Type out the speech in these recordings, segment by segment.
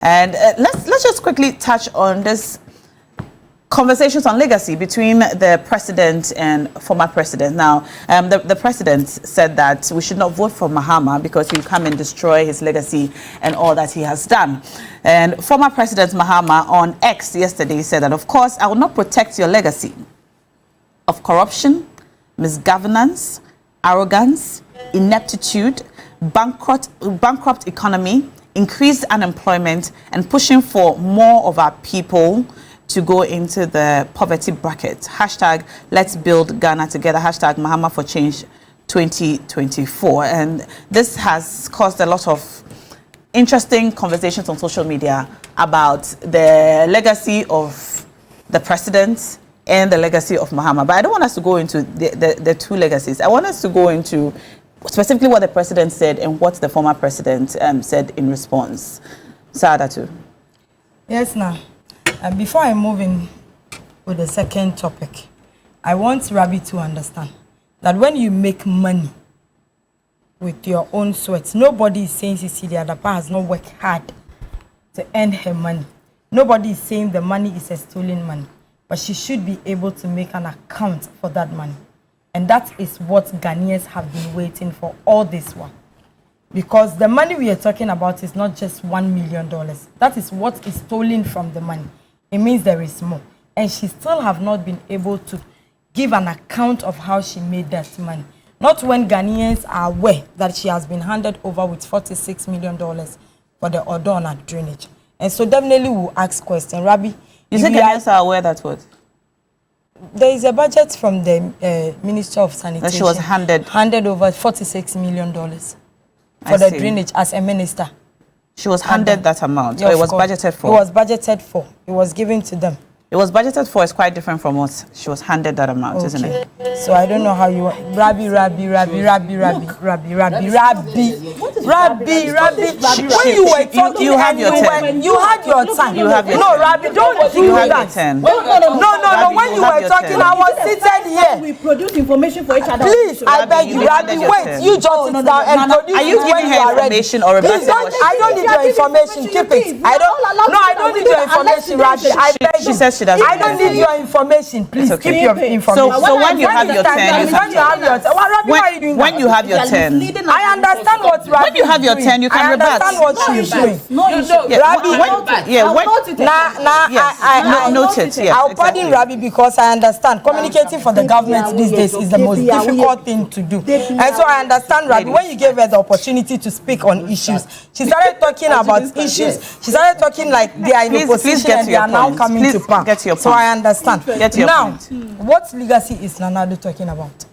And let's just quickly touch on this conversations on legacy between the president and former president. Now, the president said that we should not vote for Mahama because he will come and destroy his legacy and all that he has done. And former President Mahama on X yesterday said that, of course, I will not protect your legacy of corruption, misgovernance, arrogance, ineptitude, bankrupt economy, increased unemployment, and pushing for more of our people to go into the poverty bracket. Hashtag let's build Ghana together. Hashtag Mahama for Change 2024. And this has caused a lot of interesting conversations on social media about the legacy of the president and the legacy of Mahama. But I don't want us to go into the two legacies. I want us to go into specifically what the president said and what the former president said in response. Saadatu. Yes, now. And before I move in with the second topic, I want Rabi to understand that when you make money with your own sweat, nobody is saying Cecilia the other part has not worked hard to earn her money. Nobody is saying the money is a stolen money, but she should be able to make an account for that money. And that is what Ghanaians have been waiting for all this while. Because the money we are talking about is not just $1 million. That is what is stolen from the money. It means there is more. And she still have not been able to give an account of how she made that money. Not when Ghanaians are aware that she has been handed over with $46 million for the Odona drainage. And so definitely we'll ask questions. Rabi, you think Ghanaians are aware that what? There is a budget from the Minister of Sanitation. That she was handed over $46 million for the drainage as a minister. She was handed that amount, or it was budgeted for? It was budgeted for. It was given to them. It was budgeted for. It's quite different from what she was handed that amount, isn't it? So I don't know how you want. Rabi. When you were talking, you have your turn. You had your time. You have your no, Rabi, don't do that. No. When you were talking, I was seated here. We produce information for each other. Please, I beg you, Rabi, wait. You just sit down and produce. Are you giving her information or a message? I don't need your information. Keep it. I don't need your information, Rabi. I beg you. She says she doesn't. I don't need your information. Please keep your information. So when you have your turn, when you have your turn, I understand what Rabi. When you have your turn, you can rebut. I understand what she's doing. Note it. I'll pardon Rabi because I understand communicating for the government these days is the most difficult thing to do. And so I understand Rabi. When you gave her the opportunity to speak on issues, she started talking about issues. She started talking like they are in opposition and they are now coming to power. So I understand. Now, what legacy is Nanado talking about?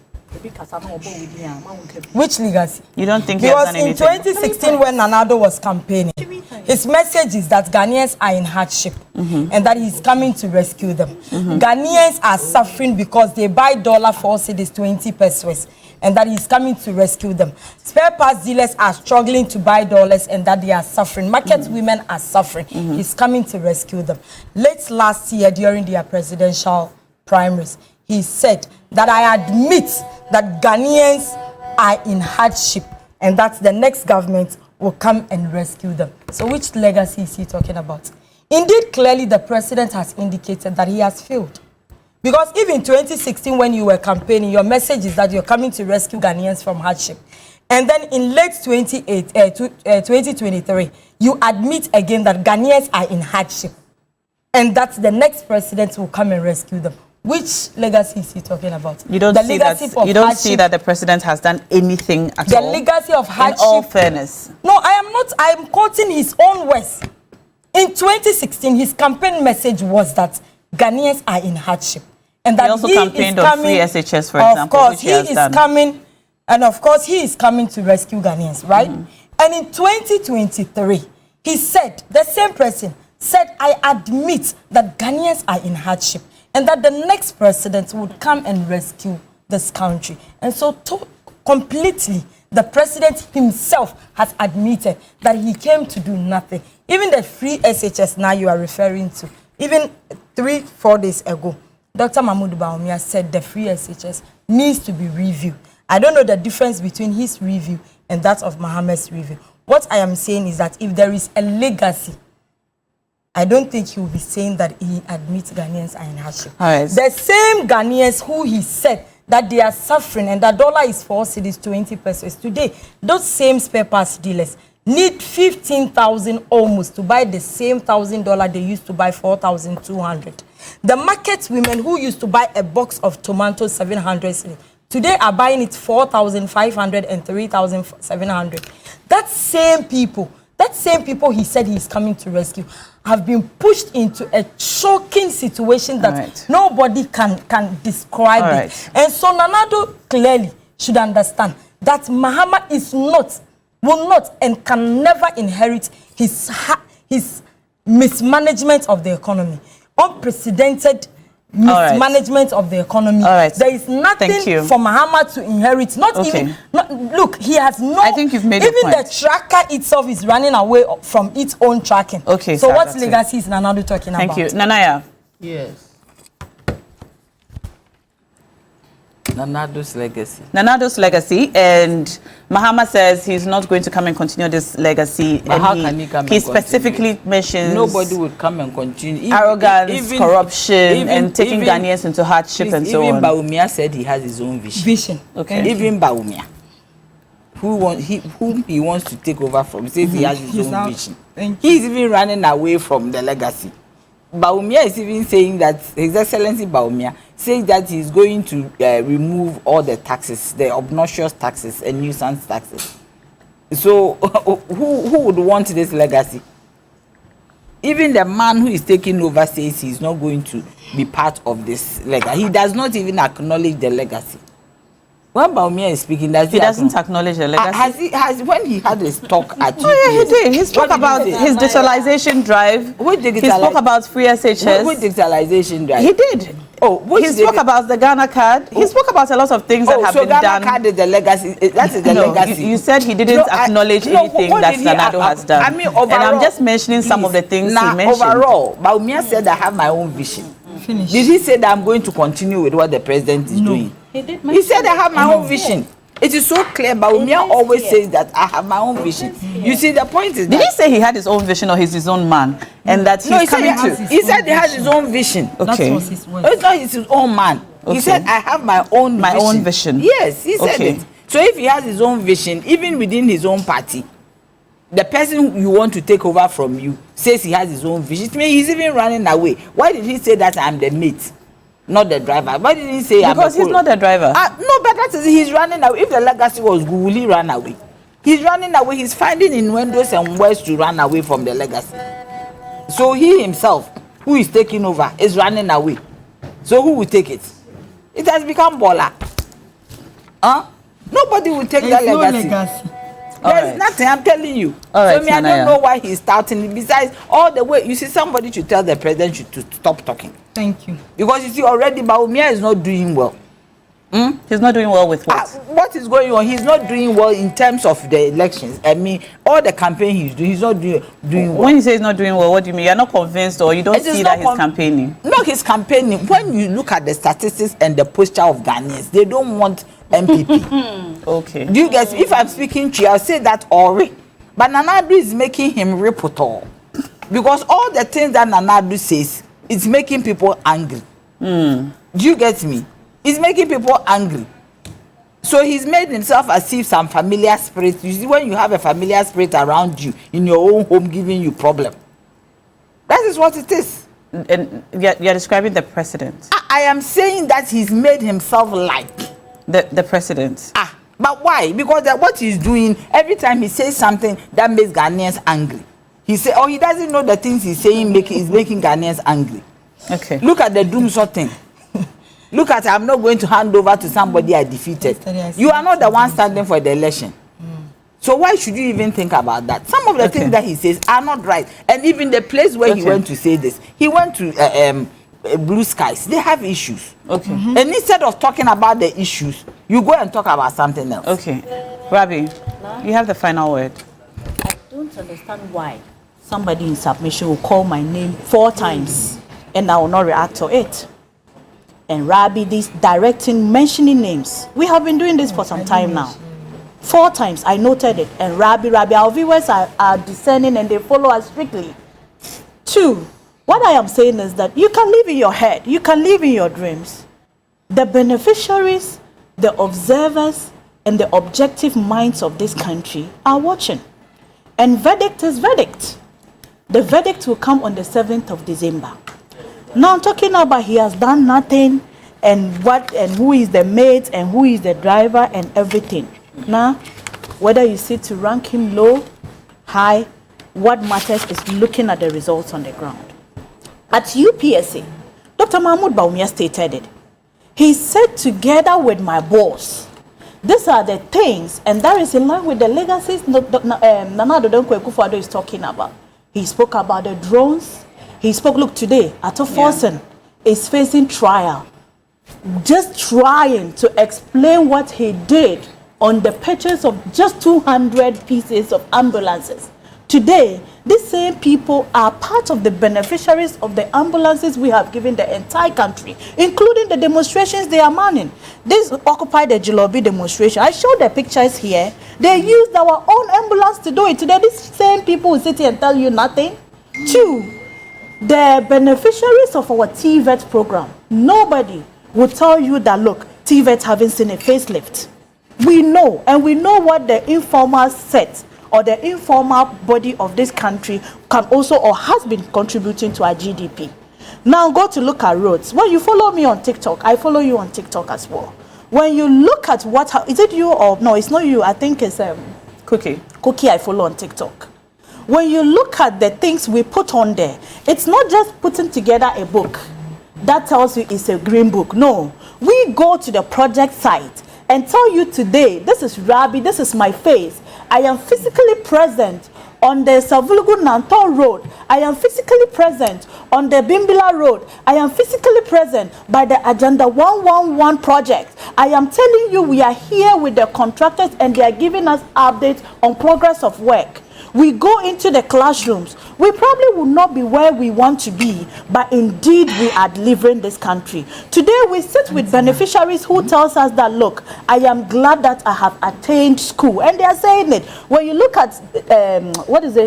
Which legacy? You don't think because in 2016 when Nanado was campaigning, his message is that Ghanaians are in hardship and that he's coming to rescue them. Ghanaians are suffering because they buy dollar for cedis 20 pesos and that he's coming to rescue them. Spare parts dealers are struggling to buy dollars and that they are suffering. Market women are suffering. He's coming to rescue them. Late last year during their presidential primaries, he said that I admit that Ghanaians are in hardship and that the next government will come and rescue them. So which legacy is he talking about? Indeed, clearly the president has indicated that he has failed. Because even in 2016 when you were campaigning, your message is that you're coming to rescue Ghanaians from hardship. And then in late 2023, you admit again that Ghanaians are in hardship and that the next president will come and rescue them. Which legacy is he talking about? You don't see that the president has done anything at all. The legacy of hardship. In all fairness. No, I am not. I am quoting his own words. In 2016, his campaign message was that Ghanaians are in hardship. And that he also campaigned on free SHS, for example. Of course, he is coming. And of course, he is coming to rescue Ghanaians, right? And in 2023, he said, the same person said, I admit that Ghanaians are in hardship. And that the next president would come and rescue this country. And so completely, the president himself has admitted that he came to do nothing. Even the free SHS now you are referring to, even 3-4 days ago, Dr. Bawumia said the free SHS needs to be reviewed. I don't know the difference between his review and that of Mahama's review. What I am saying is that if there is a legacy I don't think he will be saying that he admits Ghanaians are in hardship. All right. The same Ghanaians who he said that they are suffering and the dollar is 4 cedis 20 pesos today, those same spare parts dealers need 15,000 almost to buy the same $1,000 they used to buy 4,200. The market women who used to buy a box of tomatoes 700 cedis today are buying it 4,500 and 3,700. That same people he said he's coming to rescue have been pushed into a choking situation that nobody can describe it. And so Nana-Addo clearly should understand that Mahama will not and can never inherit his mismanagement of the economy. Unprecedented mismanagement of the economy. There is nothing for Mahama to inherit. Look, he has no. I think you've made even a point. the tracker itself is running away from its own tracking. So what legacy is Nana-Addo talking about? Thank you, Nanaya. Yes. Nana-Addo's legacy. Nana-Addo's legacy, and Mahama says he's not going to come and continue this legacy. But how can he come and he specifically mentions nobody would come and continue. Arrogance, corruption, and taking Ghanaians into hardship and so on. Even Bawumia said he has his own vision. Even Bawumia, whom he wants to take over from, says he has his own vision. He's even running away from the legacy. Bawumia is even saying that His Excellency Bawumia says that he's going to remove all the taxes, the obnoxious taxes and nuisance taxes. So who would want this legacy? Even the man who is taking over says he's not going to be part of this legacy. He does not even acknowledge the legacy. When Bawumia is speaking, he doesn't acknowledge the legacy. When he had his talk at he did. He spoke about his digitalization drive. He spoke about free SHS. Which digitalization drive? He did. He spoke about the Ghana card. He spoke about a lot of things that have been done. Ghana card is the legacy. That is the legacy. You said he didn't acknowledge anything that Nana-Addo has done. I mean, overall, and I'm just mentioning some of the things he mentioned. Overall, Bawumia said I have my own vision. Did he say that I'm going to continue with what the president is doing? He said I have my own vision. It is so clear. Bawumia always says that I have my own vision. You see, the point is that... Did he say he had his own vision or he's his own man? And that he's coming to... He said he has his own vision. Okay. It's not his own man. He said I have my own vision. Yes, he said it. So if he has his own vision, even within his own party, the person you want to take over from you says he has his own vision. It means he's even running away. Why did he say that I'm the mate, not the driver? Why did he say because he's not the driver? No, but that is he's running away. If the legacy was good, will he run away? He's running away. He's finding innuendos and ways to run away from the legacy. So he himself, who is taking over, is running away. So who will take it? It has become Bola. Nobody will take that legacy. There's nothing, I'm telling you. I don't know why he's starting it. Besides, all the way, you see, somebody should tell the president to stop talking. Thank you. Because you see, already Bawumia is not doing well. He's not doing well with what? What is going on? He's not doing well in terms of the elections. I mean, all the campaign he's doing, he's not doing well. When you say he's not doing well, what do you mean? You're not convinced or you don't see that he's campaigning? No, he's campaigning. When you look at the statistics and the posture of Ghanaians, they don't want MPP. Okay. Do you guys, if I'm speaking to you, I'll say that already. But Nana-Addo is making him rip it all. Because all the things that Nana-Addo says, it's making people angry. Do you get me? It's making people angry. So he's made himself as if some familiar spirit. You see, when you have a familiar spirit around you, in your own home, giving you problem. That is what it is. And you're describing the president. I am saying that he's made himself like the president. But why? Because what he's doing, every time he says something that makes Ghanaians angry, he say, or he doesn't know the things he's saying is making Ghanaians angry. Okay. Look at the doomsday thing. Look at, I'm not going to hand over to somebody I defeated. You are not the one standing for the election. So why should you even think about that? Some of the things that he says are not right. And even the place where he went to say this, he went to Blue Skies. They have issues. Okay. And instead of talking about the issues, you go and talk about something else. Okay. Rabi, you have the final word. I don't understand why somebody in submission will call my name 4 times and I will not react to it. And Rabi, this directing, mentioning names. We have been doing this for some time now. 4 times, I noted it. And Rabi, our viewers are discerning and they follow us strictly. 2 Two, what I am saying is that you can live in your head, you can live in your dreams. The beneficiaries, the observers, and the objective minds of this country are watching. And verdict is verdict. The verdict will come on the 7th of December. Now I'm talking about he has done nothing, and what and who is the mate and who is the driver and everything. Now, whether you sit to rank him low, high, what matters is looking at the results on the ground. At UPSA, Dr. Mahmoud Bawumia stated it. He said, together with my boss, these are the things, and that is in line with the legacies Akufo-Addo is talking about. He spoke about the drones. He spoke, look, today, Atto is facing trial. Just trying to explain what he did on the purchase of just 200 pieces of ambulances. Today, these same people are part of the beneficiaries of the ambulances we have given the entire country, including the demonstrations they are manning. This Occupy the Jilobi demonstration, I showed the pictures here. They used our own ambulance to do it. Today, these same people will sit here and tell you nothing. Two, the beneficiaries of our TVET program, nobody will tell you that, look, TVET haven't seen a facelift. We know, and we know what the informal set or the informal body of this country can also or has been contributing to our GDP. Now go to look at roads. When you follow me on TikTok, I follow you on TikTok as well. When you look at what, is it you or no, it's not you, I think it's Cookie I follow on TikTok. When you look at the things we put on there, it's not just putting together a book that tells you it's a green book. No, we go to the project site and tell you today, this is Rabi, this is my face. I am physically present on the Savulugu Nanton Road. I am physically present on the Bimbila Road. I am physically present by the Agenda 111 project. I am telling you we are here with the contractors and they are giving us updates on progress of work. We go into the classrooms. We probably will not be where we want to be, but indeed we are delivering this country. Today we sit with beneficiaries who tells us that, look, I am glad that I have attained school. And they are saying it. When you look at,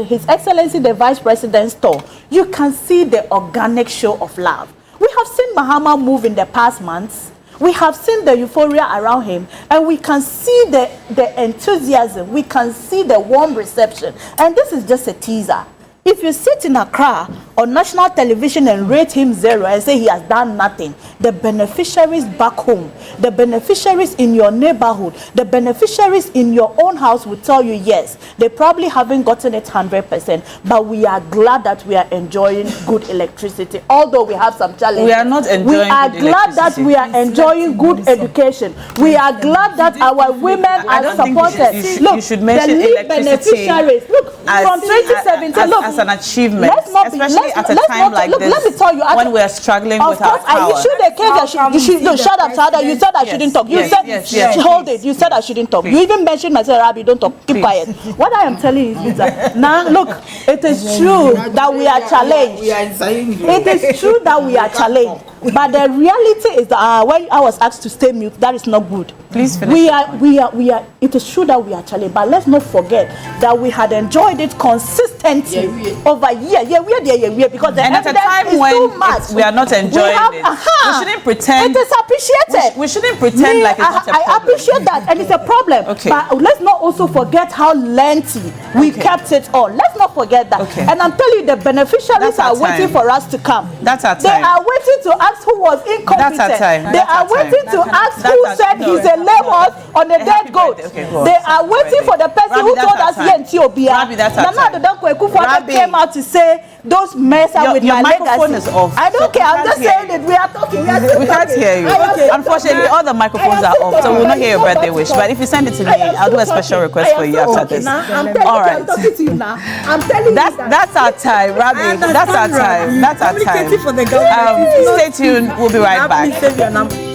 His Excellency the Vice President's store, you can see the organic show of love. We have seen Mahama move in the past months. We have seen the euphoria around him, and we can see the enthusiasm. We can see the warm reception. And this is just a teaser. If you sit in Accra on national television and rate him 0 and say he has done nothing, the beneficiaries back home, the beneficiaries in your neighborhood, the beneficiaries in your own house will tell you, yes, they probably haven't gotten it 100%, but we are glad that we are enjoying good electricity, although we have some challenges. We are not enjoying We are glad that we are enjoying good education. We are glad that our women are supported. You should mention the lead beneficiaries. Look, from 2017, look, as an achievement, especially at a time like this, let me tell you, when we are struggling with our power. I issued a case that shut up, Sada. You said I shouldn't talk. You said, hold it. You said I shouldn't talk. You even mentioned myself, Rabi, don't talk. Keep quiet. What I am telling you is that, now, look, it is true that we are challenged. It is true that we are challenged. But the reality is that when I was asked to stay mute, that is not good. Please finish. We are. It is true that we are challenged, but let's not forget that we had enjoyed it consistently over years. Because the at a time when we are not enjoying it, we shouldn't pretend. It is appreciated. We shouldn't pretend like it's not a problem. I appreciate that, and it's a problem. Okay. But let's not also forget how lengthy we kept it on. Let's not forget that. Okay. And I'm telling you, the beneficiaries are waiting for us to come. That's our time. They are waiting to ask who was incompetent. That's our time. They are waiting to ask who said he's a lame horse on a dead goat. They are waiting for the person who told us Rabi, that's our time. Akufo-Addo came out to say those mess up with my microphone legacy. is off. I don't care. I'm just saying it. We are talking. We can't hear you. Unfortunately, all the microphones are off, so we'll not hear your birthday wish. But if you send it to me, I'll do a special request for you after this. All right. I'm talking to you now. I'm telling you. That's our time, Rabi. That's our time. That's our time. Stay tuned. We'll be right back.